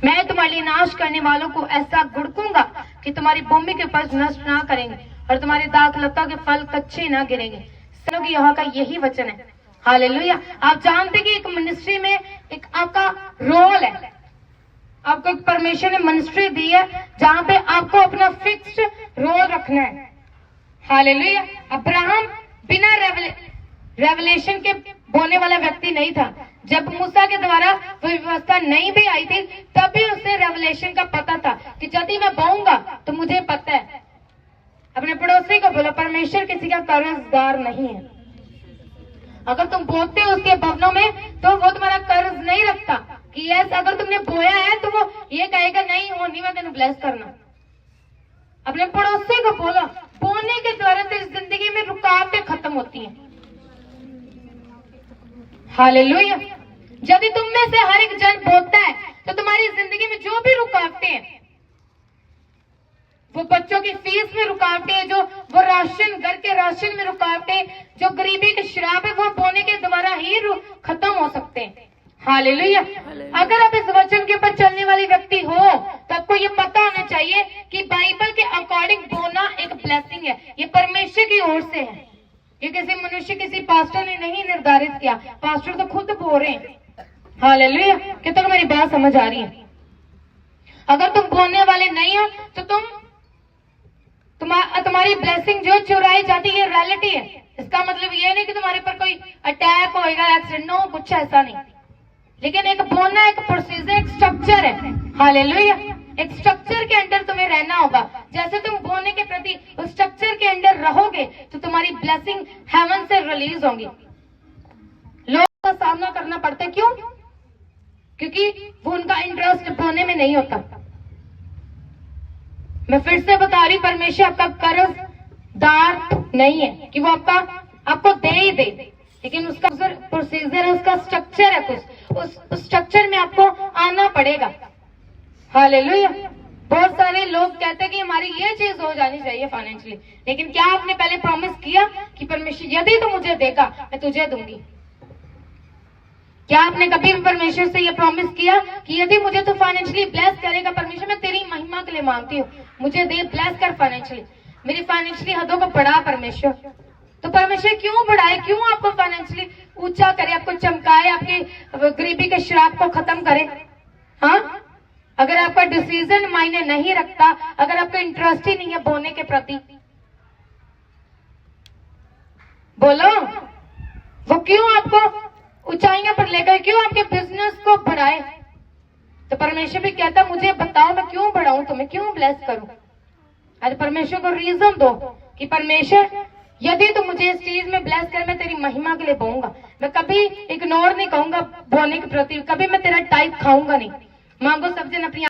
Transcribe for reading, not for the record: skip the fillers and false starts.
मैं तुम्हारे लिए नाश करने वालों को ऐसा गुड़कूंगा कि तुम्हारी भूमि के उपज नष्ट ना करेंगे और तुम्हारी दाखलता के फल कच्चे ना गिरेंगे। की यहाँ का यही वचन है। हालेलुया। आप जानते कि एक मिनिस्ट्री में एक आपका रोल है, आपको एक परमेश्वर ने मिनिस्ट्री दी है जहां पे आपको अपना फिक्स्ड रोल रखना है। हालेलुया। अब्राहम बिना रेवलेशन के बोने वाला व्यक्ति नहीं था। जब मूसा के द्वारा वो व्यवस्था नहीं भी आई थी तब भी उसे रेवलेशन का पता था कि यदि मैं बोऊंगा तो मुझे पता है। अपने पड़ोसी को बोलो, परमेश्वर किसी का कर्जदार नहीं है। अगर तुम बोते हो उसके भवनों में तो वो तुम्हारा कर्ज नहीं रखता कि यस अगर तुमने बोया है तो वो ये कहेगा नहीं होनी मैं तेन ब्लेस करना। अपने पड़ोसी को बोलो, बोने के द्वारा तेरी जिंदगी में रुकावटें खत्म होती हैं। हालेलुया। यदि तुम में से हर एक जन बोलता है तो तुम्हारी जिंदगी में जो भी रुकावटें हैं, वो बच्चों की फीस में रुकावटें, जो वो राशन, घर के राशन में रुकावटें, जो गरीबी के श्राप है, वो बोने के द्वारा ही खत्म हो सकते हैं। हालेलुया। अगर आप इस वचन के ऊपर चलने वाली व्यक्ति हो तो आपको ये पता होना चाहिए कि बाइबल के अकॉर्डिंग बोना एक ब्लेसिंग है। ये परमेश्वर की ओर से है। ये किसी मनुष्य, किसी पास्टर ने नहीं निर्धारित किया। पास्टर तो खुद बोल रहे हैं। हालेलुया। क्या तो मेरी बात समझ आ रही है? अगर तुम बोलने वाले नहीं हो तो तुम्हारी ब्लेसिंग जो चुराई जाती है, रियलिटी है। इसका मतलब ये नहीं कि तुम्हारे पर कोई अटैक होएगा, एक्सीडेंट, नो, कुछ ऐसा नहीं। लेकिन एक बोलना एक प्रोसीजर, एक स्ट्रक्चर है। हालेलुया। एक स्ट्रक्चर के अंदर तुम्हें रहना होगा। जैसे तुम बोलने के प्रति उस स्ट्रक्चर के अंदर रहोगे तो तुम्हारी ब्लेसिंग हेवन से रिलीज होंगी। लोगों का सामना करना पड़ता है, क्यों? क्योंकि वो उनका इंटरेस्ट बोलने में नहीं होता। मैं फिर से बता रही, परमेश्वर आपका कर्जदार नहीं है कि वो आपको दे ही दे, लेकिन उसका प्रोसीजर है, उसका स्ट्रक्चर है। कुछ उस स्ट्रक्चर में आपको आना पड़ेगा। हालेलुया। बहुत सारे लोग कहते हैं कि हमारी ये चीज हो जानी चाहिए फाइनेंशियली, लेकिन क्या आपने पहले प्रॉमिस किया कि परमेश्वर यदि तू मुझे देगा मैं तुझे दूंगी? क्या आपने कभी भी परमेश्वर से ये प्रॉमिस किया कि यदि मुझे तो फाइनेंशियली ब्लेस करेगा परमेश्वर, मैं तेरी महिमा के लिए मांगती हूँ, मुझे दे, ब्लेस कर फाइनेंशियली, मेरी फाइनेंशियली हदों को बढ़ा परमेश्वर। तो परमेश्वर क्यों बढ़ाए, क्यों आपको फाइनेंशियली ऊंचा करे, आपको चमकाए, आपकी गरीबी के श्राप को खत्म करे? हाँ, अगर आपका डिसीजन मायने नहीं रखता, अगर आपका इंटरेस्ट ही नहीं है बोलने के प्रति, बोलो वो क्यों आपको ऊंचाइयों पर लेकर, क्यों आपके बिजनेस को बढ़ाए? तो परमेश्वर भी कहता मुझे बताओ मैं क्यों बढ़ाऊं, तुम्हें क्यों ब्लेस करूं? आज परमेश्वर को रीजन दो कि परमेश्वर यदि तुम मुझे इस चीज में ब्लेस कर, मैं तेरी महिमा के लिए बोऊंगा। मैं कभी इग्नोर नहीं कहूंगा बोलने के प्रति, कभी मैं तेरा टाइप खाऊंगा नहीं। मांगो सब जन अपनी